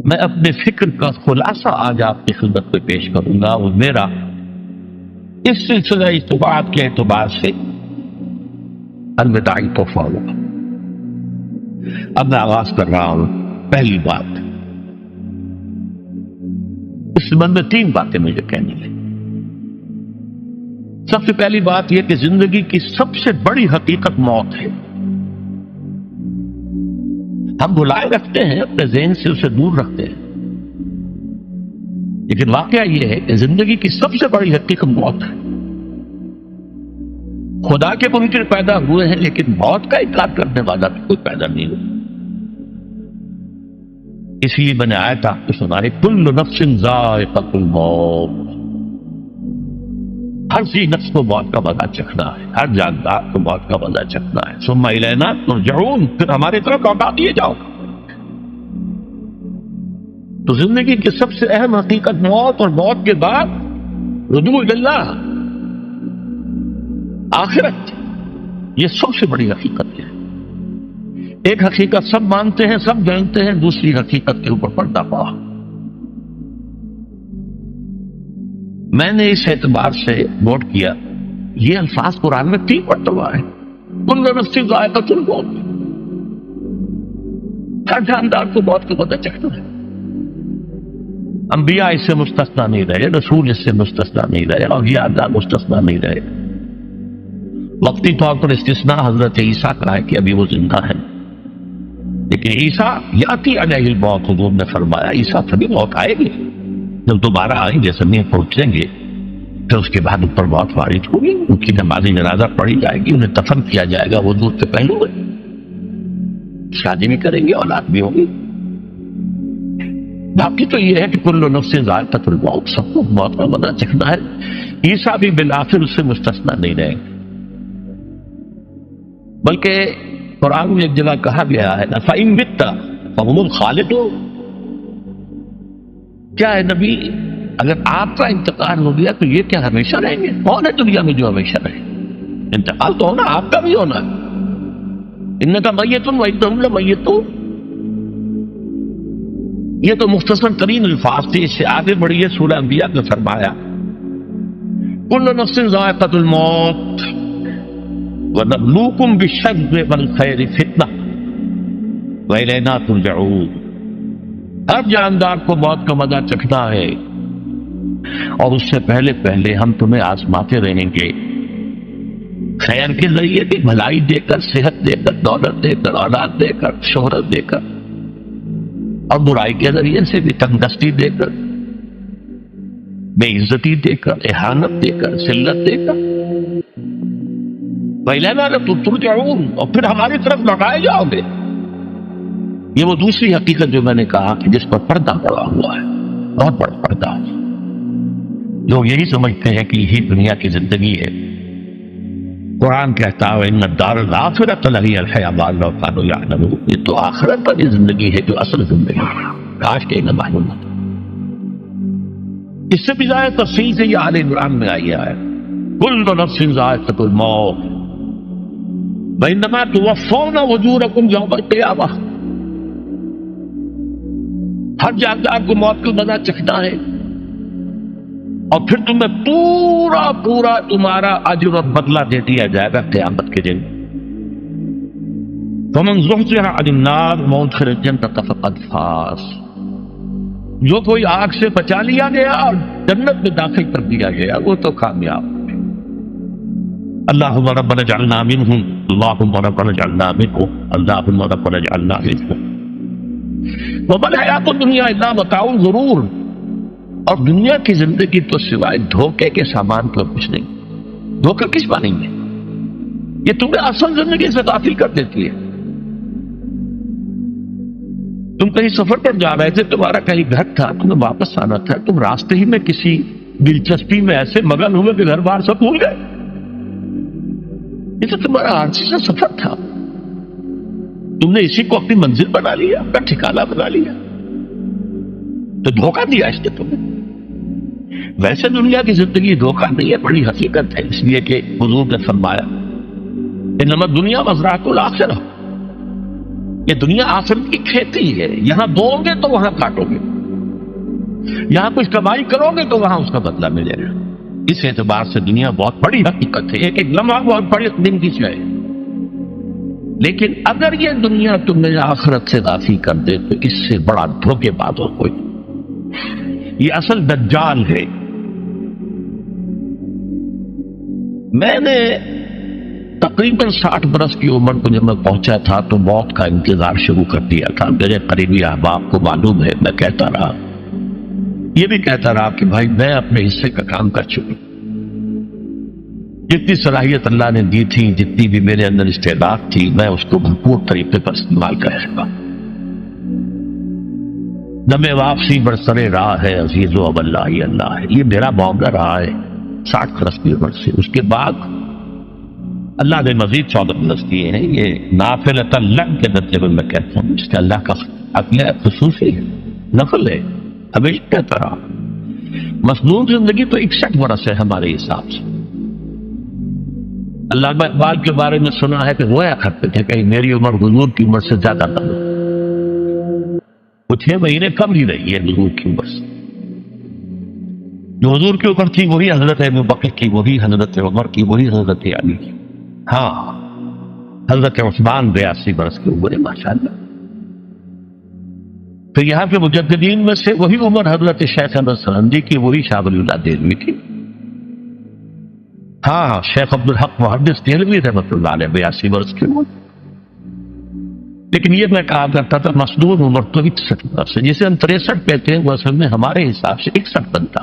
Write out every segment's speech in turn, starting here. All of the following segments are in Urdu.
میں اپنے فکر کا خلاصہ آج آپ کی خدمت میں پیش کروں گا، وہ میرا اس سلسلہ اجتماعات کے اعتبار سے الوداعی تحفہ ہوگا۔ اب میں آغاز کر رہا ہوں۔ پہلی بات، اس سبب میں 3 باتیں مجھے کہنی ہیں۔ سب سے پہلی بات یہ کہ زندگی کی سب سے بڑی حقیقت موت ہے۔ ہم بلائے رکھتے ہیں، اپنے ذہن سے اسے دور رکھتے ہیں، لیکن واقعہ یہ ہے کہ زندگی کی سب سے بڑی حقیقت موت ہے۔ خدا کے منکر پیدا ہوئے ہیں، لیکن موت کا انکار کرنے والا بھی کوئی پیدا نہیں ہوا۔ اس لیے میں نے آیت آپ کو سنائی، کل نفس ذائقۃ الموت، ہر سی نفس کو موت کا مزہ چکھنا ہے، ہر جاندار کو موت کا مزہ چکھنا ہے۔ ثم الینا ترجعون، پھر ہمارے طرف لوٹا دیے جاؤ۔ تو زندگی کی سب سے اہم حقیقت موت، اور موت کے بعد رجوع اللہ، آخرت، یہ سب سے بڑی حقیقت ہے۔ ایک حقیقت سب مانتے ہیں، سب جانتے ہیں، دوسری حقیقت کے اوپر پردہ پڑا۔ میں نے اس اعتبار سے نوٹ کیا، یہ الفاظ قرآن میں 3 مرتبہ ہے، کل نفس ذائقۃ الموت، ہر جاندار کو موت کا مزہ چکھنا ہے۔ انبیاء اس سے مستثنا نہیں رہے، رسول اس سے مستثنا نہیں رہے، اولیاء اللہ مستثنا نہیں رہے۔ وقتی طور پر استثناء حضرت عیسیٰ کا ہے کہ ابھی وہ زندہ ہیں، لیکن عیسیٰ یاتی علیہ الموت، حضور نے فرمایا عیسیٰ تبھی موت آئے گی جب دوبارہ آئیں گے، زمین پہنچیں گے، پھر اس کے بعد ان پر موت وارد ہوگی، ان کی نماز جنازہ پڑھی جائے گی، انہیں دفن کیا جائے گا، وہ دودھ سے پہلو ہوئے، شادی بھی کریں گے، اولاد بھی ہوگی۔ باقی تو یہ ہے کہ کل نفس ذائقۃ الموت، سب کو موت کا مزہ چکھنا ہے۔ عیسیٰ بھی بالآخر اس سے مستثنا نہیں رہے، بلکہ قرآن میں ایک جگہ کہا گیا ہے فَإِن مِتَّ فَهُمُ الْخَالِدُونَ، کیا ہے نبی، اگر آپ کا انتقال ہو گیا تو یہ کیا ہمیشہ رہیں گے؟ کون ہے دنیا میں جو ہمیشہ رہے؟ انتقال تو ہونا، آپ کا بھی ہونا ہے۔ اِنَّكَ مَيِّتٌ وَإِنَّهُمْ لَمَيِّتُونَ، یہ تو مختصر ترین الفاظ تھے۔ اس سے آگے بڑھیے، سورہ انبیاء میں فرمایا كُلُّ نَفْسٍ ذَائِقَةُ الْمَوْتِ وَنَبْلُوكُمْ بِالشَّرِّ وَالْخَيْرِ فِتْنَةً وَإِلَيْنَا تُرْجَعُونَ، ہر جاندار کو موت کا مزہ چکھنا ہے، اور اس سے پہلے پہلے ہم تمہیں آزماتے رہیں گے، خیر کے ذریعے بھی، بھلائی دے کر، صحت دے کر، دولت دے کر، اولاد دے کر، شہرت دے کر، اور برائی کے ذریعے سے بھی، تنگدستی دے کر، بے عزتی دے کر، اہانت دے کر، ذلت دے کر۔ وَإِلَيْنَا تُرْجَعُونَ، اور پھر ہماری طرف لوٹائے جاؤ گے۔ یہ وہ دوسری حقیقت جو میں نے کہا کہ جس پر پردہ پڑا ہوا ہے، بہت بڑا پردہ۔ لوگ یہی سمجھتے ہیں کہ یہی دنیا کی زندگی ہے۔ قرآن کہتا ہے ان الدار الآخرۃ لہی الحیوان لو کانوا یعلمون، یہ تو آخرت پر زندگی ہے جو اصل زندگی ہے، کاش کہ انہیں معلوم ہوتا۔ اس سے بھی زیادہ تفصیل سے یہ آل عمران میں آئی ہے، کل نفس ذائقۃ الموت وانما توفون اجورکم یوم القیامہ، ہر جاندار کو موت کا مزہ چکھنا ہے، اور پھر تمہیں پورا تمہارا اجر اور بدلہ دے دیا جائے گا قیامت کے دن۔ فمن زحزح عن النار وادخل الجنة فقد فاز، جو کوئی آگ سے بچا لیا گیا اور جنت میں داخل کر دیا گیا وہ تو کامیاب۔ اللہم ربنا اجعلنا منہم، اللہم ربنا اجعلنا منہم، اللہم ربنا اجعلنا منہم۔ وما الحیات الدنیا الا متاع الغرور، اور دنیا کی زندگی تو سوائے دھوکے کے سامان پر کچھ نہیں۔ دھوکہ کس معنی میں؟ یہ تمہیں اصل زندگی سے غافل کر دیتی ہے۔ تم کہیں سفر پر جا رہے تھے، تمہارا کہیں گھر تھا، تمہیں واپس آنا تھا، تم راستے ہی میں کسی دلچسپی میں ایسے مگن ہوئے کہ گھر بار سب بھول گئے۔ یہ تو تمہارا عارضی سا سفر تھا، تم نے اسی کو اپنی منزل بنا لیا، اپنا ٹھکانہ بنا لیا، تو دھوکہ دیا اس نے تمہیں۔ ویسے دنیا کی زندگی دھوکہ نہیں ہے، بڑی حقیقت ہے، اس لیے کہ حضور نے فرمایا انما الدنیا مزرعۃ الآخرہ، یہ دنیا آخرت کی کھیتی ہے، یہاں بو گے تو وہاں کاٹو گے، یہاں کچھ کمائی کرو گے تو وہاں اس کا بدلہ ملے گا۔ اس اعتبار سے دنیا بہت بڑی حقیقت ہے، ایک ایک لمحہ بہت بڑی دن کی شے ہے۔ لیکن اگر یہ دنیا تمہیں آخرت سے غافل کر دے تو اس سے بڑا دھوکے باز اور کوئی، یہ اصل دجال ہے۔ میں نے تقریباً 60 برس کی عمر کو جب میں پہنچا تھا تو موت کا انتظار شروع کر دیا تھا۔ میرے قریبی احباب کو معلوم ہے، میں کہتا رہا، یہ بھی کہتا رہا کہ بھائی میں اپنے حصے کا کام کر چکا، جتنی صلاحیت اللہ نے دی تھی، جتنی بھی میرے اندر استعداد تھی، میں اس کو بھرپور طریقے پر استعمال کروں گا۔ دم واپسی برسر راہ ہے عزیز و اب اللہ ہی اللہ ہے، یہ میرا معاملہ رہا ہے 60 برس کی عمر سے۔ اس کے بعد اللہ نے مزید 14 برس دیے ہیں، یہ نافلۃ اللہ کے نتیجے میں میں کہتا ہوں، اس کا اللہ کا عقل خصوصی ہے، نفل ہے، ہمیشہ کہتا رہا۔ مصنون زندگی تو 61 برس ہے ہمارے حساب سے۔ علامہ اقبال کے بارے میں سنا ہے کہ رویا کرتے تھے کہ میری عمر حضور کی عمر سے زیادہ کم ہے، وہ 6 مہینے کم ہی رہی ہے حضور کی عمر سے۔ جو حضور کی عمر تھی وہی حضرت ابوبکر کی، وہی حضرت عمر کی، وہی حضرت علی کی۔ ہاں، حضرت عثمان 82 برس کی عمر ہے ماشاءاللہ۔ پھر یہاں کے مجددین میں سے وہی عمر حضرت شیخ احمد سرندی کی، وہی شاہ ولی اللہ دہلوی کی۔ ہاں، شیخ عبدالحق محدث دہلوی رحمۃ اللہ علیہ 82 برس کی عمر۔ لیکن یہ میں کہا کرتا تھا مصنون عمر تو 61 برس ہے، جسے ہم 63 کہتے ہیں وہ اصل میں ہمارے حساب سے 61 بنتا۔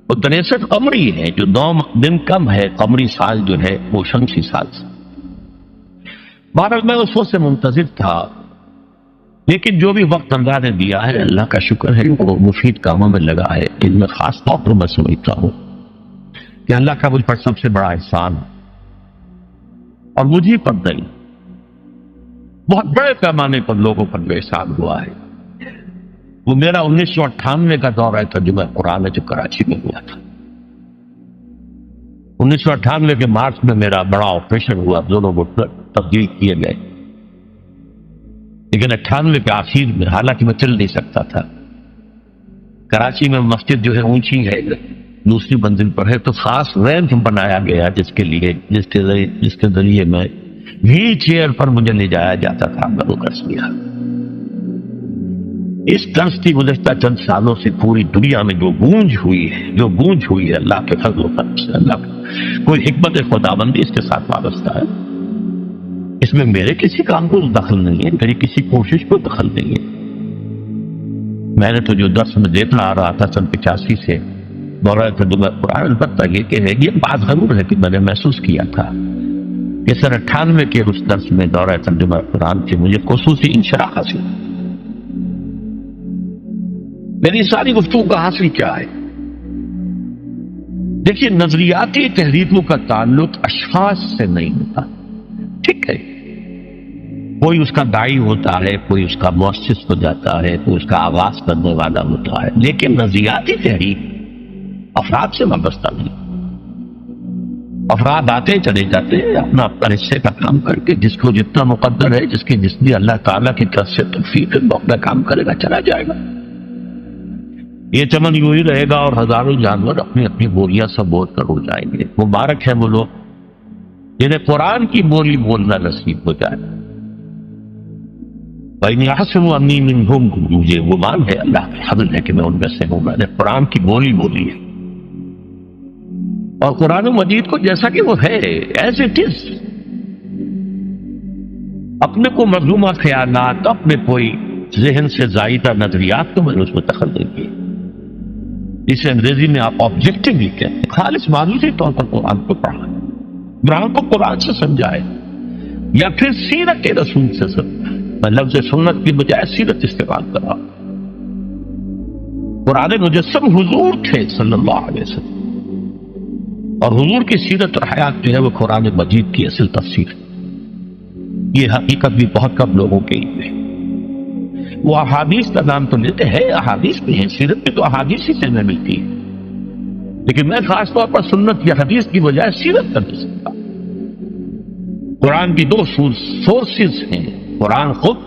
وہ 63 قمری ہے، جو 9 دن کم ہے، قمری سال جو ہے وہ شمسی سال سے۔ بہرحال میں اس وقت سے منتظر تھا، لیکن جو بھی وقت اللہ نے دیا ہے اللہ کا شکر ہے، وہ مفید کاموں میں لگا ہے۔ ان میں خاص طور پر میں سمجھتا ہوں کہ اللہ کا مجھ پر سب سے بڑا احسان، اور مجھے پر نہیں، بہت بڑے پیمانے پر لوگوں پر جو احسان ہوا ہے، وہ میرا 1998 کا دورہ ترجمہ قرآن ہے جو کراچی میں ہوا تھا۔ 1998 کے مارچ میں میرا بڑا آپریشن ہوا، دونوں گھٹنے تبدیل کیے گئے، لیکن 98 کے آخر میں، حالانکہ میں چل نہیں سکتا تھا، کراچی میں مسجد جو ہے اونچی ہے، دوسری منزل پر ہے، تو خاص ریمپ بنایا گیا جس کے ذریعے میں ویل چیئر پر مجھے لے جایا جاتا تھا۔ میں وہ کر لیا۔ اس درس کی گزشتہ چند سالوں سے پوری دنیا میں جو گونج ہوئی ہے اللہ کے فضل و کرم سے، اللہ کا کوئی حکمت خداوندی اس کے ساتھ وابستہ ہے۔ اس میں میرے کسی کام کو دخل نہیں ہے، میری کسی کوشش کو دخل نہیں ہے۔ میں نے تو جو درس میں دیتا آ رہا تھا سن 85 سے دورہ ترجمہ قرآن، البتہ یہ بات ضرور ہے کہ میں نے محسوس کیا تھا کہ سن 98 کے اس درس میں دورہ ترجمہ قرآن سے مجھے خصوصی انشراح حاصل۔ میری ساری گفتگو کا حاصل کیا ہے؟ دیکھیے، نظریاتی تحریکوں کا تعلق اشخاص سے نہیں ہوتا، ٹھیک ہے؟ کوئی اس کا داعی ہوتا ہے، کوئی اس کا مؤسس ہو جاتا ہے، کوئی اس کا آغاز کرنے والا ہوتا ہے، لیکن نظریاتی تحریک افراد سے وابستہ نہیں۔ افراد آتے چلے جاتے ہیں اپنا حصے کا کام کر کے، جس کو جتنا مقدر ہے، جس کی اللہ تعالیٰ کی طرف سے توفیق ہے، وہ اپنا کام کرے گا، چلا جائے گا۔ یہ چمن یوں ہی رہے گا اور ہزاروں جانور اپنی اپنی بولیاں سب بول کر اڑ جائیں گے۔ مبارک ہے وہ لوگ جنہیں قرآن کی بولی بولنا نصیب ہو جائے۔ بھائی حسن امین منہم، مجھے گمان ہے، اللہ کا فضل ہے کہ میں ان میں سے ہوں، میں نے قرآن کی بولی بولی ہے، اور قرآن مجید کو جیسا کہ وہ ہے ایز اٹ از، اپنے کو مظلومہ خیالات، اپنے کوئی ذہن سے زائدہ نظریات کو میں نے اس میں دخل نہیں کی، جسے انگریزی میں آپ آبجیکٹیولی کہتے ہیں، خالص معلومی طور پر قرآن کو پڑھا، قرآن کو قرآن سے سمجھائے، یا پھر سیرت رسول سے سمجھائے۔ میں لفظ سنت کی بجائے سیرت استعمال کر رہا ہوں۔ قرآن مجسم حضور تھے صلی اللہ علیہ وسلم، اور حضور کی سیرت اور حیات جو ہے وہ قرآن مجید کی اصل تفسیر ہے۔ یہ حقیقت بھی بہت کم لوگوں کے علم ہے۔ وہ احادیث کا نام تو لیتے ہیں، احادیث بھی ہیں، سیرت میں تو احادیث ہی سے میں ملتی ہے، لیکن میں خاص طور پر سنت یا حدیث کی بجائے سیرت کر سکتا۔ قرآن کی 2 سورسز ہیں، قرآن خود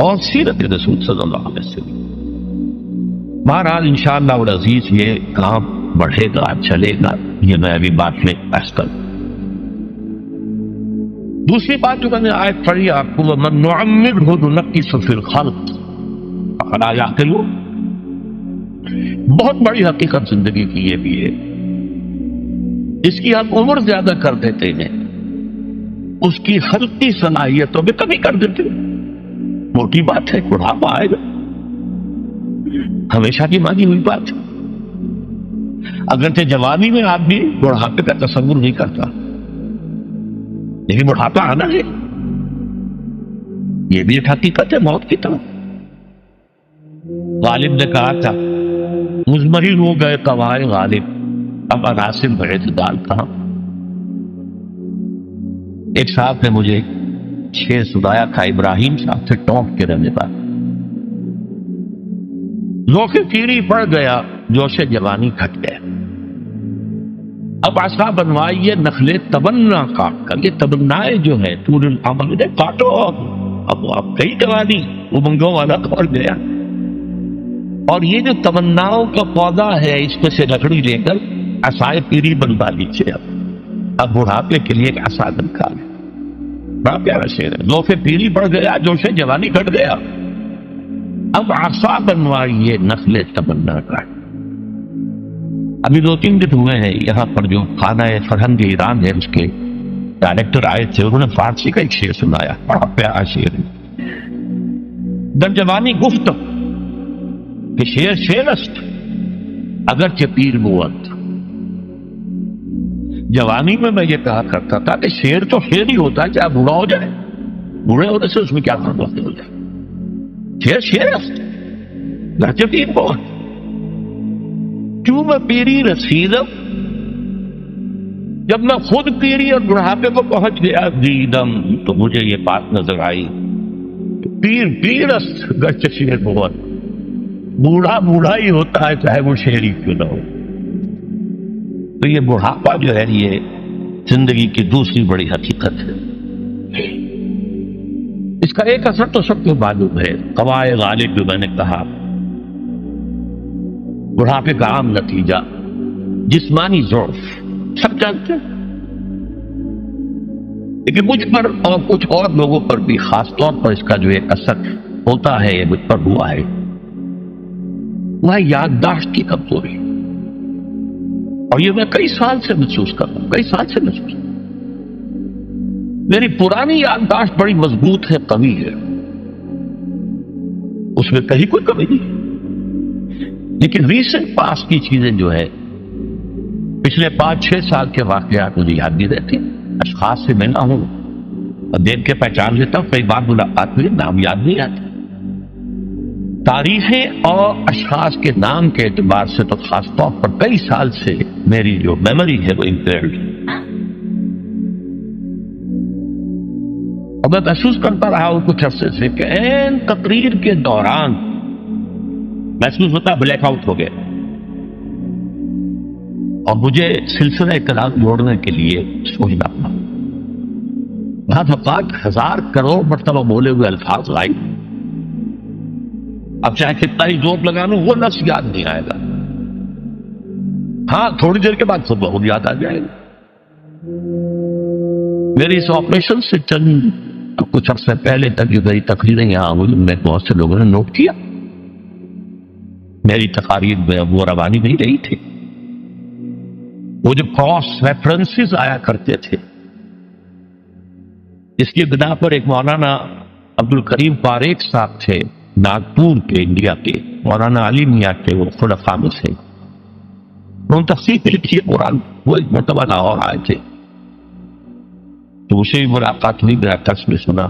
اور سیرت رسول صلی اللہ علیہ وسلم. بہرحال انشاءاللہ العزیز یہ کام بڑھے گا، چلے گا، یہ میں ابھی بات میں بحث کروں. دوسری بات جو میں نے آیت پڑھی آپ کو، وَمَن نُعَمِّرْهُ نُنَقِّصْهُ فِي الْخَلْقِ أَفَلَا يَعْقِلُونَ. بہت بڑی حقیقت زندگی کی یہ بھی ہے، اس کی ہم عمر زیادہ کر دیتے ہیں، اس کی خلقی صلاحیتوں میں کمی کر دیتے ہیں. موٹی بات ہے، بڑھاپا آئے گا، ہمیشہ کی مانی ہوئی بات ہے. اگرچہ جوانی میں آدمی بڑھاپے کا تصور نہیں کرتا، لیکن بڑھاپا آنا ہے، یہ بھی ایک حقیقت ہے موت کی طرح. غالب نے کہا تھا مزمحل ہو گئے قوائے غالب، اب عناصر بڑے اعتدال کہاں. ایک صاحب نے مجھے شعر سنایا تھا ابراہیم صاحب سے ٹونک کے رہنے پر، ذوق پیری پڑ گیا جوش جوانی گھٹ گیا، اب عصا بنوائیے نخلے تمنا کاٹ کر. یہ تمنائیں جو ہے طول العمر کاٹو، اب کئی جوانی امنگوں والا دور گیا، اور یہ جو تمناؤں کا پودا ہے اس میں سے لکڑی لے کر عصائے پیری بنوا لیجیے. اب بڑھاپے کے لیے ایک عصا نکال. بڑا پیارا شعر ہے، ذوق پیری پڑ گیا جوش جوانی گھٹ گیا، اب عصا بنوائیے نخل تمنا کاٹ. ابھی 2-3 دن ہوئے ہیں یہاں پر جو خانہ فرہنگ ایران ہے اس کے ڈائریکٹر آئے تھے، انہوں نے فارسی کا ایک شعر سنایا، بڑا پیارا شعر ہے. در جوانی گفت کہ شعر شعر است اگرچہ پیر بود. جوانی میں میں یہ کہا کرتا تھا کہ شعر تو شعر ہی ہوتا ہے چاہے بوڑھا ہو جائے، بوڑھے ہونے سے اس میں کیا فرق ہو جائے. شعر شعر است اگرچہ پیر بود. کیوں میں پیری رسیدم، جب میں خود پیری اور بڑھاپے کو پہنچ گیا دیدم تو مجھے یہ بات نظر آئی پیر پیر است گرچہ شعر بود. بوڑھا بوڑھا ہی ہوتا ہے چاہے وہ شعر ہی کیوں نہ ہو. تو یہ بڑھاپا جو ہے یہ زندگی کی دوسری بڑی حقیقت ہے. اس کا ایک اثر تو سب کو معلوم ہے، قوائے غالب جو میں نے کہا، بڑھاپے کا عام نتیجہ جسمانی ضعف، سب جانتے ہیں. لیکن مجھ پر اور کچھ اور لوگوں پر بھی خاص طور پر اس کا جو ایک اثر ہوتا ہے یہ مجھ پر ہوا ہے، وہ یادداشت کی کمزوری. اور یہ میں کئی سال سے محسوس کر رہا ہوں، کئی سال سے محسوس. میری پرانی یادداشت بڑی مضبوط ہے، قوی ہے، اس میں کہیں کوئی کمی نہیں. لیکن ریسنٹ پاس کی چیزیں جو ہے، پچھلے 5-6 سال کے واقعات مجھے یاد نہیں رہتے. اشخاص سے ملنا ہوں اور دیکھ کے پہچان لیتا ہوں، کئی بار ملاقات ہوئی نام یاد نہیں آتے. تاریخیں اور اشخاص کے نام کے اعتبار سے تو خاص طور پر کئی سال سے میری جو میموری ہے وہ امپیئرڈ ہے. اور میں محسوس کرتا رہا ہوں کچھ عرصے سے کہ این تقریر کے دوران محسوس ہوتا بلیک آؤٹ ہو گیا، اور مجھے سلسلہ کلام جوڑنے کے لیے سوچنا پڑا. بعض اوقات 1000 کروڑ مرتبہ بولے ہوئے الفاظ غائب. اب چاہے کتنا ہی زور لگا لوں وہ لفظ یاد نہیں آئے گا. ہاں تھوڑی دیر کے بعد سب بہت یاد آ جائے گا. میری اس آپریشن سے چند کچھ عرصے پہلے تک جو میری تقریریں یہاں ہوئی ان میں بہت سے لوگوں نے نوٹ کیا، میری تقاریر میں اب وہ روانی نہیں رہی تھی. وہ جو کراس ریفرنسز آیا کرتے تھے، اس کی بنا پر ایک مولانا عبد الکریم فاریق صاحب تھے ناگپور کے، انڈیا کے، مولانا علی میاں کے، وہ خلفاء میں سے. انہوں نے تفسیر لکھی ہے قرآن. وہ ایک مرتبہ لاہور آئے تھے تو اسے بھی ملاقات ہوئی، میرا درس میں سنا.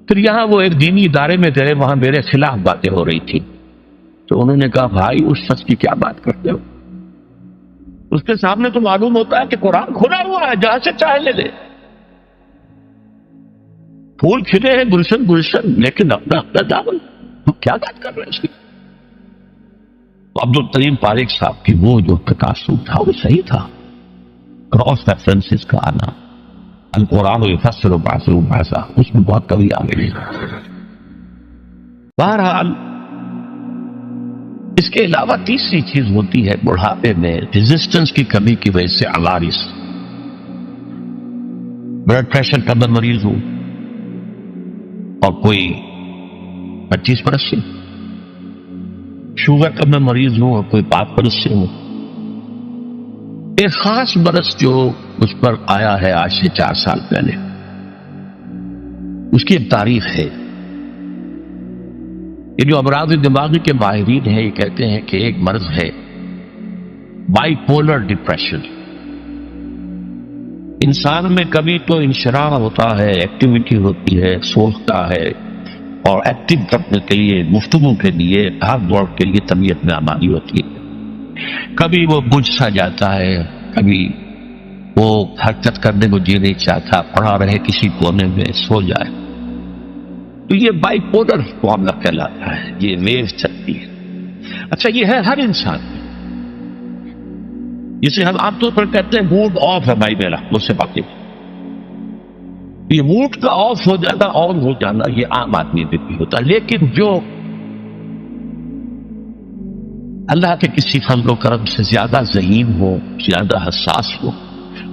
پھر یہاں وہ ایک دینی ادارے میں تھے، وہاں میرے خلاف باتیں ہو رہی تھی. تو انہوں نے کہا بھائی اس شخص کی کیا بات کرتے ہو؟ اس کے سامنے تو معلوم ہوتا ہے کہ قرآن کھلا ہوا ہے، جہاں سے چاہے لے لے. پھول کھلے ہیں گلشن گلشن، لیکن اپنا اپنا دامن، تو کیا بات کر رہے ہیں اس کی؟ عبد الکریم فاریق صاحب کی وہ جو تقاصر تھا وہ صحیح تھا، کراس ریفرنسز کا آنا. القرآن یفسر بعضه بعضا، اس میں بہت کمی آ گئی۔ بہرحال اس کے علاوہ تیسری چیز ہوتی ہے بڑھاپے میں ریزسٹنس کی کمی کی وجہ سے عوارض۔ بلڈ پریشر کا مریض ہو اور کوئی 25 برس سے، شوگر کا میں مریض ہوں اور کوئی 5 برس سے ہوں، ایک خاص برس جو اس پر آیا ہے آج سے 4 سال پہلے، اس کی ایک تاریخ ہے۔ یہ جو امراض دماغی کے ماہرین ہیں یہ کہتے ہیں کہ ایک مرض ہے بائی پولر ڈپریشن۔ انسان میں کبھی تو انشراح ہوتا ہے، ایکٹیویٹی ہوتی ہے، سوچتا ہے اور ایکٹیو کرنے کے لیے، گفتگو کے لیے، بھاگ دوڑ کے لیے طبیعت میں آمادی ہوتی ہے۔ کبھی وہ بجھ سا جاتا ہے، کبھی وہ حرکت کرنے کو جی نہیں چاہتا، پڑا رہے کسی کونے میں، سو جائے۔ تو یہ بائی پولر معاملہ کہلاتا ہے، یہ ویو چلتی ہے۔ اچھا یہ ہے ہر انسان میں، جسے ہم عام طور پر کہتے ہیں موڈ آف ہے بھائی میرا، مجھ سے باتیں۔ یہ موڈ کا آف ہو جانا، آن ہو جانا، یہ عام آدمی میں بھی ہوتا ہے، لیکن جو اللہ کے کسی فضل و کرم سے زیادہ ذہین ہو، زیادہ حساس ہو،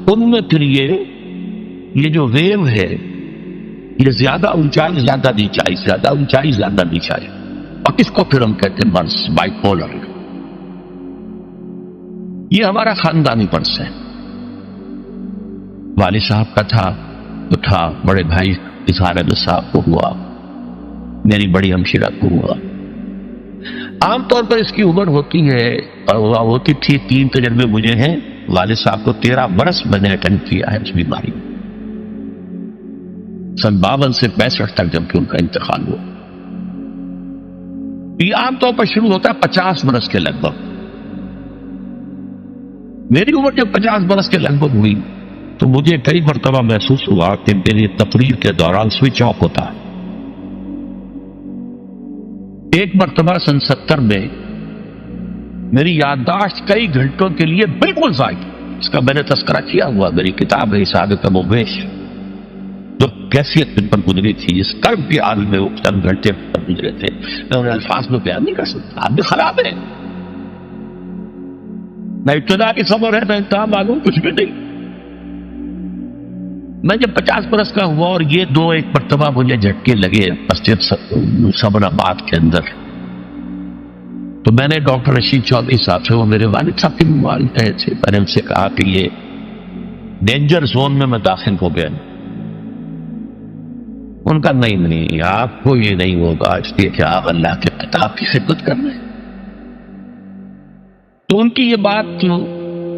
ان میں پھر یہ جو ویو ہے یہ زیادہ اونچائی زیادہ نیچائی، زیادہ اونچائی زیادہ نیچائی، اور اس کو پھر ہم کہتے ہیں مرض، بائی پولر۔ یہ ہمارا خاندانی مرض ہے۔ والد صاحب کا تھا تو تھا، بڑے بھائی اظہار احمد صاحب کو ہوا، میری بڑی ہمشیرہ کو ہوا۔ عام طور پر اس کی عمر ہوتی ہے اور ہوتی تھی، 3 تجربے مجھے ہیں، والد صاحب کو 13 برس میں نے اٹینڈ کیا ہے اس بیماری میں، سن 52 سے 65 تک جب کہ ان کا انتقال ہوا۔ یہ عام طور پر شروع ہوتا ہے 50 برس کے لگ بھگ۔ میری عمر جب 50 برس کے لگ بھگ ہوئی تو مجھے کئی مرتبہ محسوس ہوا کہ میری تقریر کے دوران سوئچ آف ہوتا ہے۔ ایک مرتبہ سن 70 میں میری یادداشت کئی گھنٹوں کے لیے بالکل ضائع، اس کا میں نے تذکرہ کیا ہوا، میری کتاب ہے حساب کم و بیش، جو کیفیت پر گزری تھی، جس کرب کے عالم میں وہ چند گھنٹے پر گزرے تھے، میں انہیں الفاظ میں بیان نہیں کر سکتا۔ آپ بھی خراب ہے، نہ ابتدا کی خبر ہے، نہ انتہا معلوم، کچھ بھی نہیں۔ میں جب 50 برس کا ہوا اور یہ 2-1 مرتبہ مجھے جھٹکے لگے مسجد صبر آباد کے اندر، تو میں نے ڈاکٹر رشید چودھری صاحب سے، وہ میرے والد صاحب کے والد تھے، میں نے ان سے کہا کہ یہ ڈینجر زون میں داخل ہو گیا۔ ان کا نہیں، آپ کو یہ نہیں ہوگا، اس لیے کہ آپ اللہ کے کتاب کی خدمت کر رہے ہیں۔ تو ان کی یہ بات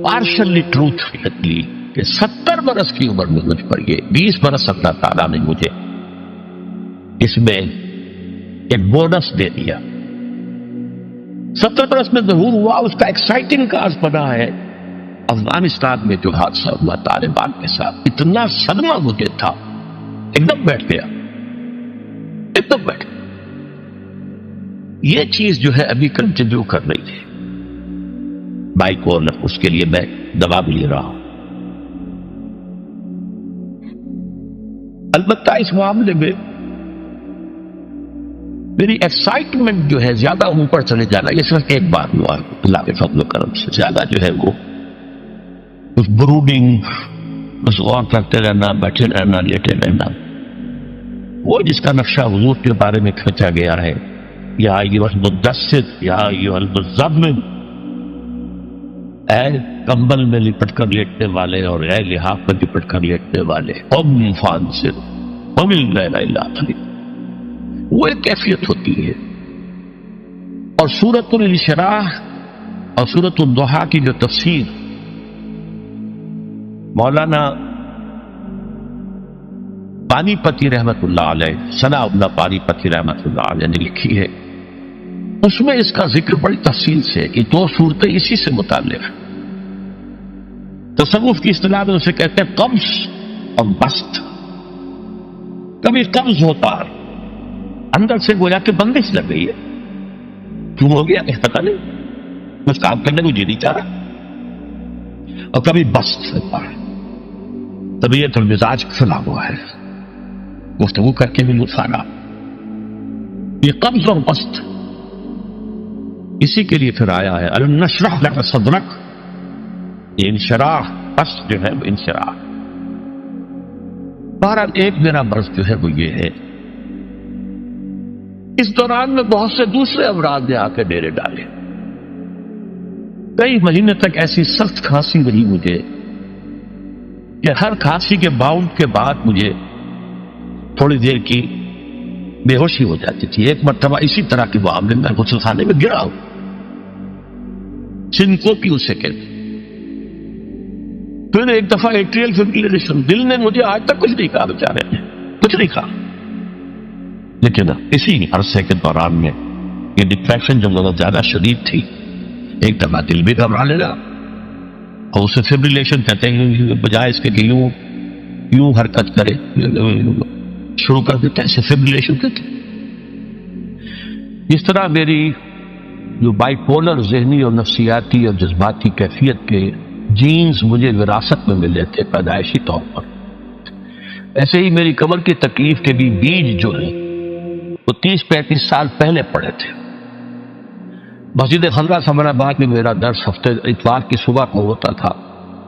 پارشلی ٹروتھ نکلی کہ 70 برس کی عمر میں مجھ پر یہ 20 برس اللہ تعالیٰ نے مجھے اس میں ایک بونس دے دیا۔ 70 برس میں ظہور ہوا، اس کا ایکسائٹنگ کاز بنا ہے افغانستان میں جو حادثہ ہوا طالبان کے ساتھ، اتنا صدمہ مجھے تھا، ایک دم بیٹھ گیا، ایک دم بیٹھ گیا۔ یہ چیز جو ہے ابھی کنٹینیو کر رہی ہے بائک اور اس کے لیے میں دوا بھی لے رہا ہوں۔ البتہ اس معاملے میں میری ایکسائٹمنٹ جو ہے زیادہ اوپر چلے جانا، یہ صرف ایک بار ہوا ہے، اللہ کے فضل و کرم سے زیادہ جو ہے وہ اس بروڈنگ، اس غور کرتے رہنا، بیٹھے رہنا، لیٹے رہنا، وہ جس کا نقشہ حضور کے بارے میں کھینچا گیا ہے، یا ایھا المدثر یا ایھا المزمل، اے کمبل میں لپٹ کر لیٹنے والے اور اے لحاف میں لپٹ کر لیٹنے والے، قم فانذر قم اللیل الا قلیلا، وہ ایک کیفیت ہوتی ہے۔ اور سورۃ الانشراح اور سورۃ الضحیٰ کی جو تفسیر مولانا پانی پتی رحمت اللہ علیہ، ثناء اللہ پانی پتی رحمت اللہ علیہ نے لکھی ہے، اس میں اس کا ذکر بڑی تفصیل سے کہ 2 صورتیں اسی سے متعلق ہیں۔ تصوف کی اصطلاح میں اسے کہتے ہیں قبض اور بسط۔ کبھی قبض ہوتا ہے، اندر سے گویا کہ بندش لگ گئی ہے، کیوں ہو گیا کہ پتہ نہیں، کچھ کام کرنے کو جی نہیں چاہ رہا، اور کبھی بسط ہوتا ہے، طبیعت المزاج کھلا ہوا ہے، گفتگو کر کے بھی لطف آ رہا۔ یہ قبض اور بسط اسی کے لیے پھر آیا ہے الم نشرح لک صدرک، یہ انشراح، بسط جو ہے وہ انشراح۔ بہرحال ایک میرا مرض جو ہے وہ یہ ہے، اس دوران میں بہت سے دوسرے امراض نے آ کے ڈیرے ڈالے۔ کئی مہینے تک ایسی سخت کھانسی رہی مجھے کہ ہر کھانسی کے باؤنڈ کے بعد مجھے تھوڑی دیر کی بے ہوشی ہو جاتی تھی۔ ایک مرتبہ اسی طرح کے معاملے میں غسل خانے میں گرا ہوں، سنکوپی اسے کہتے۔ پھر ایک دفعہ ایٹریل فبریلیشن، دل نے مجھے آج تک کچھ نہیں کہا، بیچارے نے کچھ نہیں کہا، لیکن اسی عرصے کے دوران میں یہ ڈپریشن جو بہت زیادہ شدید تھی، ایک دفعہ دل بھی گھبرا لگا، اور اسے فبریلیشن کہتے ہیں، بجائے اس کے کہ یوں حرکت کرے شروع کر دیتے ہیں، اسے فبریلیشن کہتے ہیں۔ اس طرح میری جو بائی پولر ذہنی اور نفسیاتی اور جذباتی کیفیت کے جینز مجھے وراثت میں ملے تھے پیدائشی طور پر، ایسے ہی میری کمر کی تکلیف کے بھی بیج جو ہیں وہ 30-35 سال پہلے پڑے تھے۔ مسجد خضرہ ثمر آباد میں میرا درس ہفتے اتوار کی صبح کو ہوتا تھا،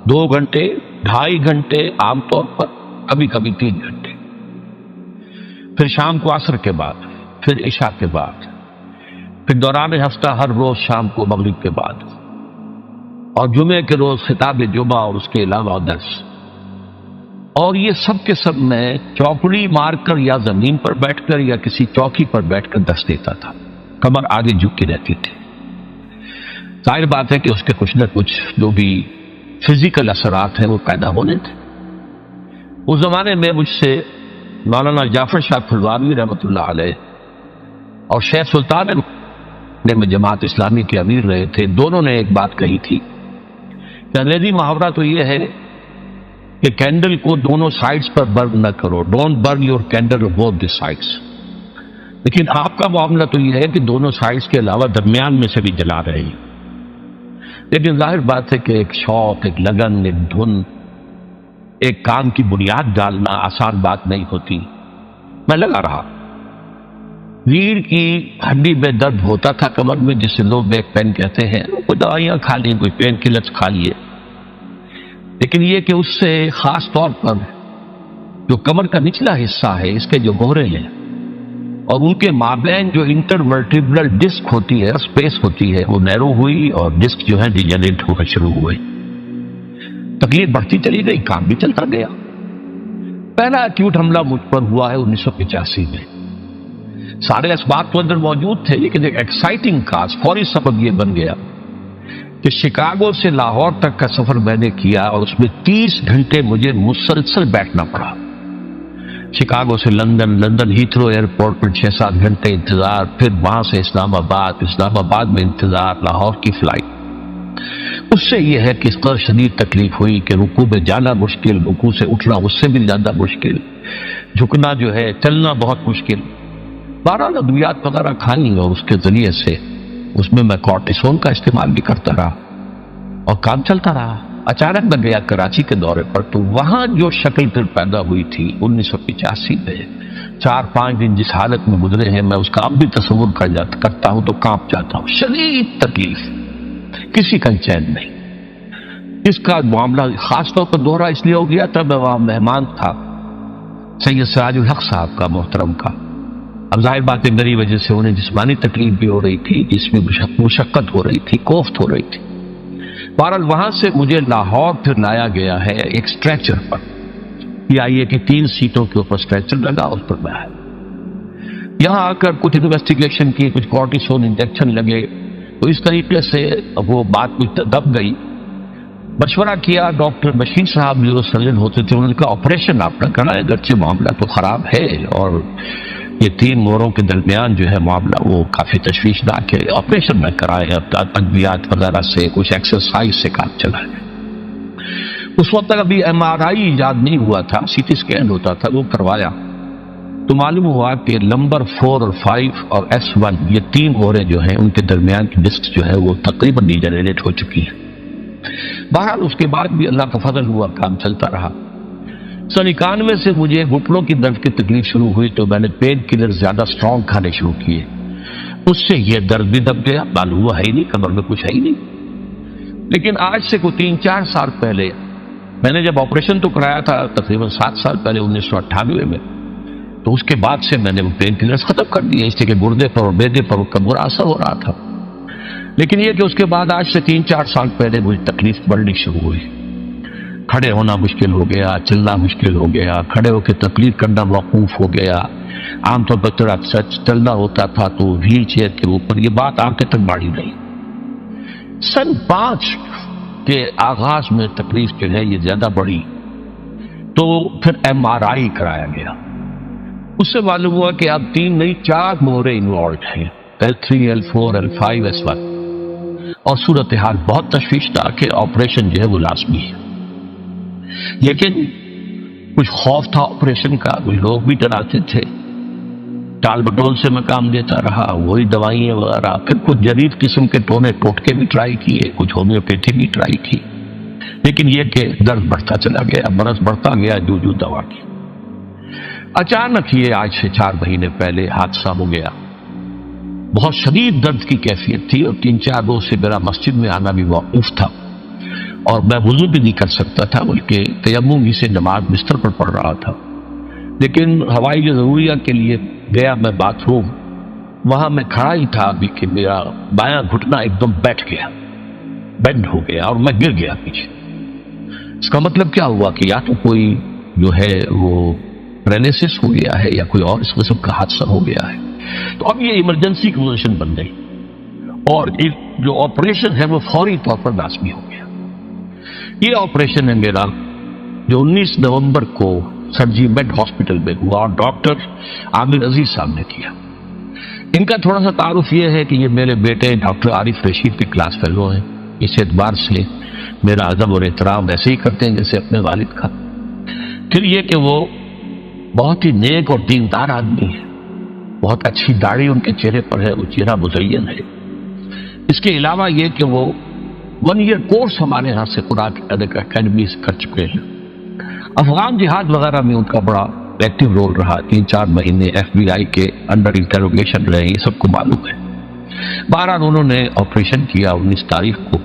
2 گھنٹے 2.5 گھنٹے عام طور پر، کبھی کبھی 3 گھنٹے، پھر شام کو عصر کے بعد، پھر عشاء کے بعد، پھر دوران ہفتہ ہر روز شام کو مغرب کے بعد، اور جمعے کے روز خطاب جمعہ اور اس کے علاوہ درس۔ اور یہ سب کے سب میں چوکڑی مار کر یا زمین پر بیٹھ کر یا کسی چوکی پر بیٹھ کر درس دیتا تھا، کمر آگے جھکی رہتی تھی۔ ظاہر بات ہے کہ اس کے کچھ نہ کچھ جو بھی فزیکل اثرات ہیں وہ پیدا ہونے تھے۔ اس زمانے میں مجھ سے مولانا جعفر شاہ پھلواری رحمۃ اللہ علیہ اور شیخ سلطان میں جماعت اسلامی کے امیر رہے تھے، دونوں نے ایک بات کہی تھی کہ انگریزی محاورہ تو یہ ہے کہ کینڈل کو دونوں سائڈز پر برن نہ کرو، don't burn your candle both the sides, لیکن آپ کا معاملہ تو یہ ہے کہ دونوں سائڈز کے علاوہ درمیان میں سے بھی جلا رہے ہیں۔ لیکن ظاہر بات ہے کہ ایک شوق، ایک لگن، ایک دھن، ایک کام کی بنیاد ڈالنا آسان بات نہیں ہوتی۔ میں لگا رہا، ریڑھ کی ہڈی میں درد ہوتا تھا کمر میں، جسے لو بیک پین کہتے ہیں، کوئی دوائیاں کھا لی، کوئی پین کلرز کھا لیے، لیکن یہ کہ اس سے خاص طور پر جو کمر کا نچلا حصہ ہے، اس کے جو گہرے ہیں اور ان کے مابین جو انٹرورٹیبرل ڈسک ہوتی ہے، اسپیس ہوتی ہے، وہ نیرو ہوئی اور ڈسک جو ہے ڈیجنریٹ ہونا شروع ہوئے۔ تکلیف بڑھتی چلی گئی، کام بھی چلتا گیا۔ پہلا ایکیوٹ حملہ مجھ پر ہوا ہے 1985 میں۔ سارے اسباب تو اندر موجود تھے، لیکن ایک ایکسائٹنگ کاز، فوری سبب یہ بن گیا کہ شکاگو سے لاہور تک کا سفر میں نے کیا اور اس میں 30 گھنٹے مجھے مسلسل بیٹھنا پڑا۔ شکاگو سے لندن، لندن ہیتھرو ایئرپورٹ پر 6-7 گھنٹے انتظار، پھر وہاں سے اسلام آباد میں انتظار، لاہور کی فلائٹ۔ اس سے یہ ہے کہ اس قدر شدید تکلیف ہوئی کہ رکوع میں جانا مشکل، رکوع سے اٹھنا اس سے بھی زیادہ مشکل، جھکنا جو ہے، چلنا بہت مشکل۔ 12 ادویات وغیرہ کھانی اور اس کے ذریعے سے اس میں کورٹیسون کا استعمال بھی کرتا رہا اور کام چلتا رہا۔ اچانک میں گیا کراچی کے دورے پر، تو وہاں جو شکل پھر پیدا ہوئی تھی 1985 میں، 4-5 دن جس حالت میں گزرے ہیں، میں اس کا اب بھی تصور کرتا ہوں تو کانپ جاتا ہوں۔ شدید تکلیف، کسی کا چین نہیں۔ اس کا معاملہ خاص طور پر دوہرا اس لیے ہو گیا تھا، میں وہاں مہمان تھا سید سراج الحق صاحب کا، محترم کا۔ اب ظاہر بات ہے میری وجہ سے انہیں جسمانی تکلیف بھی ہو رہی تھی، جس میں مشقت ہو رہی تھی، کوفت ہو رہی تھی۔ بہرحال وہاں سے مجھے لاہور پھر لایا گیا ہے ایک اسٹریچر پر، یہ آئیے کہ 3 سیٹوں کے اوپر اسٹریچر لگا، اس پر میں آیا۔ یہاں آ کر کچھ انویسٹیگیشن کی، کچھ کورٹیسون انجیکشن لگے، تو اس طریقے سے وہ بات کچھ دب گئی۔ مشورہ کیا ڈاکٹر بشیر صاحب نیورو سرجن ہوتے تھے، انہوں نے کہا آپریشن آپ نہ کرائیں، اگرچہ معاملہ تو خراب ہے اور یہ 3 موروں کے درمیان جو ہے معاملہ وہ کافی تشویشناک ہے، آپریشن میں کرائے، ادویات وغیرہ سے، کچھ ایکسرسائز سے کام چلا ہے۔ اس وقت تک ابھی MRI ایجاد نہیں ہوا تھا، CT اسکین ہوتا تھا، وہ کروایا تو معلوم ہوا کہ نمبر 4 اور 5 اور S1 یہ 3 موریں جو ہیں ان کے درمیان کی ڈسک جو ہے وہ تقریباً ڈیجنریٹ ہو چکی ہے۔ بہرحال اس کے بعد بھی اللہ کا فضل ہوا، کام چلتا رہا۔ سن 91 سے مجھے گھٹنوں کی درد کی تکلیف شروع ہوئی تو میں نے پین کلر زیادہ اسٹرانگ کھانے شروع کیے. اس سے یہ درد بھی دب گیا، معلوم ہوا ہے ہی نہیں، کمر میں کچھ ہے ہی نہیں. لیکن آج سے کوئی 3-4 سال پہلے میں نے جب آپریشن تو کرایا تھا تقریباً 7 سال پہلے 1998 میں، تو اس کے بعد سے میں نے وہ پین کلرز ختم کر دیے، اس لیے کہ گردے پر اور معدے پر کا برا اثر ہو رہا تھا. لیکن یہ کہ اس کے بعد آج سے 3-4 سال پہلے مجھے تکلیف بڑھنی شروع ہوئی. کھڑے ہونا مشکل ہو گیا، چلنا مشکل ہو گیا، کھڑے ہو کے تقریر کرنا موقوف ہو گیا. عام طور پر چلنا ہوتا تھا تو ویل چیئر کے اوپر. یہ بات آنکھیں تک بڑھی رہی. سن 5 کے آغاز میں تکلیف جو ہے یہ زیادہ بڑھی تو پھر MRI کرایا گیا. اس سے معلوم ہوا کہ اب 3 نہیں 4 مورے انوالوڈ ہیں، L3 L4 L5 S1، اور صورتحال بہت تشویشناک ہے. آپریشن جو ہے وہ لازمی ہے. لیکن کچھ خوف تھا آپریشن کا، کچھ لوگ بھی ڈراتے تھے. ٹال بٹول سے میں کام دیتا رہا، وہی دوائیں وغیرہ. پھر کچھ جدید قسم کے ٹوٹکے بھی ٹرائی کیے، کچھ ہومیوپیتھی بھی ٹرائی کی. لیکن یہ کہ درد بڑھتا چلا گیا، مرض بڑھتا گیا جو دوا کی. اچانک یہ آج سے 4 مہینے پہلے حادثہ ہو گیا. بہت شدید درد کی کیفیت تھی اور 3-4 روز سے میرا مسجد میں آنا بھی موقوف تھا، اور میں وضو بھی نہیں کر سکتا تھا، بلکہ تیمم ہی سے نماز بستر پر پڑھ رہا تھا. لیکن ہوائی ضروریات کے لیے گیا میں باتھ روم. وہاں میں کھڑا ہی تھا ابھی کہ میرا بایاں گھٹنا ایک دم بیٹھ گیا، بینڈ ہو گیا اور میں گر گیا پیچھے. اس کا مطلب کیا ہوا کہ یا تو کوئی جو ہے وہ پیرالائسس ہو گیا ہے یا کوئی اور اس قسم کا حادثہ ہو گیا ہے. تو اب یہ ایمرجنسی کی پوزیشن بن گئی اور جو آپریشن ہے وہ فوری طور پر لازمی ہو گیا. یہ آپریشن ہے میرا جو 19 نومبر کو سرجی میڈ ہاسپٹل میں ہوا اور ڈاکٹر عامر عزیز صاحب نے کیا. ان کا تھوڑا سا تعارف یہ ہے کہ یہ میرے بیٹے ڈاکٹر عارف رشید کے کلاس فیلو ہیں. اس اعتبار سے میرا ادب اور احترام ویسے ہی کرتے ہیں جیسے اپنے والد کا. پھر یہ کہ وہ بہت ہی نیک اور دیندار آدمی ہے. بہت اچھی داڑھی ان کے چہرے پر ہے، وہ چہرہ مزین ہے. اس کے علاوہ یہ کہ وہ 1 ایئر کورس ہمارے یہاں سے قرآن اکیڈمی سے کر چکے ہیں. افغان جہاد وغیرہ میں ان کا بڑا ایکٹیو رول رہا. 3-4 مہینے FBI کے انڈر انٹروگیشن رہے، یہ سب کو معلوم ہے. بہرحال انہوں نے آپریشن کیا 19 تاریخ کو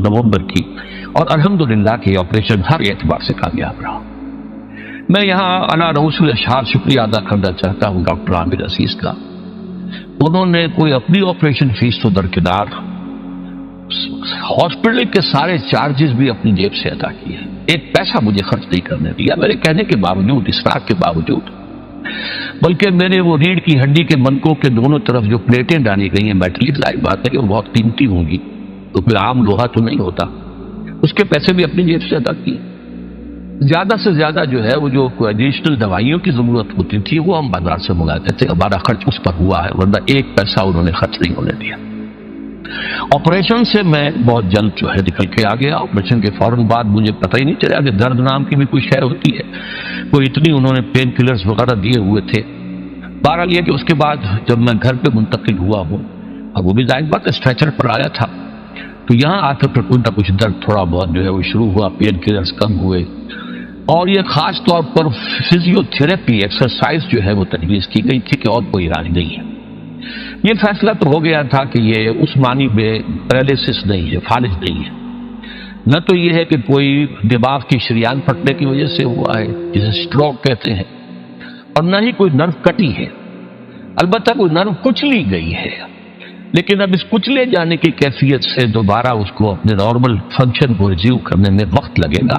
نومبر کی، اور الحمدللہ کہ آپریشن ہر اعتبار سے کامیاب رہا. میں یہاں علی رؤوس الاشہار شکریہ ادا کرنا چاہتا ہوں ڈاکٹر عامر عزیز کا. انہوں نے کوئی اپنی آپریشن فیس تو درکنار، ہاسپٹل کے سارے چارجز بھی اپنی جیب سے ادا کیے. ایک پیسہ مجھے خرچ نہیں کرنے دیا میرے کہنے کے باوجود، اصرار کے باوجود. بلکہ میرے وہ ریڑھ کی ہڈی کے منکوں کے دونوں طرف جو پلیٹیں ڈالی گئی ہیں میٹلک، ظاہر بات ہے کہ وہ بہت قیمتی ہوں گی، تو پھر عام لوہا تو نہیں ہوتا. اس کے پیسے بھی اپنی جیب سے ادا کیے. زیادہ سے زیادہ جو ہے وہ جو ایڈیشنل دوائیوں کی ضرورت ہوتی تھی وہ ہم بازار سے منگاتے تھے. ہمارا خرچ اس پر ہوا ہے، ورنہ ایک پیسہ انہوں نے خرچ نہیں ہونے دیا. آپریشن سے میں بہت جلد جو ہے نکل کے آ گیا. آپریشن کے فوراً بعد مجھے پتہ ہی نہیں چلا کہ درد نام کی بھی کوئی شے ہوتی ہے. کوئی اتنی انہوں نے پین کلرز وغیرہ دیے ہوئے تھے. بہرحال یہ کہ اس کے بعد جب میں گھر پہ منتقل ہوا ہوں، اور وہ بھی ظاہر بات اسٹریچر پر آیا تھا، تو یہاں آ کر پھر کچھ نہ کچھ درد تھوڑا بہت جو ہے وہ شروع ہوا، پین کلرز کم ہوئے. اور یہ خاص طور پر فزیو تھراپی ایکسرسائز جو ہے وہ تجویز کی گئی تھی کہ اور کوئی علاج نہیں ہے. یہ فیصلہ تو ہو گیا تھا کہ یہ اس معنی میں پیرالائسس نہیں ہے، فالج نہیں ہے. نہ تو یہ ہے کہ کوئی دماغ کی شریان پھٹنے کی وجہ سے ہوا ہے جسے اسٹروک کہتے ہیں، اور نہ ہی کوئی نرو کٹی ہے. البتہ کوئی نرو کچلی گئی ہے، لیکن اب اس کچلے جانے کی کیفیت سے دوبارہ اس کو اپنے نارمل فنکشن کو ریزیو کرنے میں وقت لگے گا.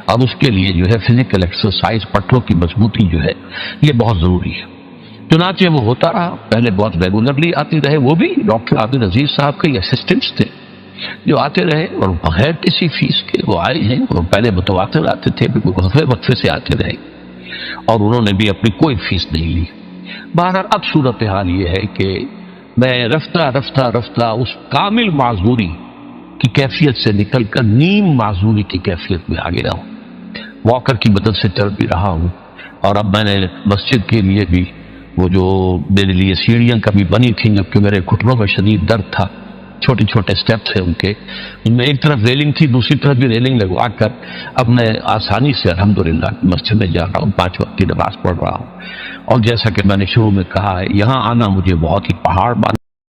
اب اس کے لیے جو ہے فزیکل ایکسرسائز، پٹھوں کی مضبوطی جو ہے یہ بہت ضروری ہے. چنانچہ وہ ہوتا رہا. پہلے بہت ریگولرلی آتے رہے، وہ بھی ڈاکٹر عامر عزیز صاحب کے اسسٹنٹس تھے جو آتے رہے اور بغیر کسی فیس کے وہ آئے ہیں. اور پہلے متواتر آتے تھے، وقفے سے آتے رہے، اور انہوں نے بھی اپنی کوئی فیس نہیں لی. بہرحال اب صورتحال یہ ہے کہ میں رفتہ رفتہ رفتہ اس کامل معذوری کی کیفیت سے نکل کر نیم معذوری کی کیفیت میں آ گیا ہوں. واکر کی مدد سے چل بھی رہا ہوں، اور اب میں نے مسجد کے لیے بھی وہ جو میرے لیے سیڑھیاں کبھی بنی تھیں جبکہ میرے گھٹنوں میں شدید درد تھا، چھوٹے چھوٹے سٹیپس ہیں ان کے، ان میں ایک طرف ریلنگ تھی، دوسری طرف بھی ریلنگ لگوا کر اب میں آسانی سے الحمدللہ مسجد میں جا رہا ہوں، 5 وقت کی نماز پڑھ رہا ہوں۔ اور جیسا کہ میں نے شروع میں کہا ہے، یہاں آنا مجھے بہت ہی پہاڑ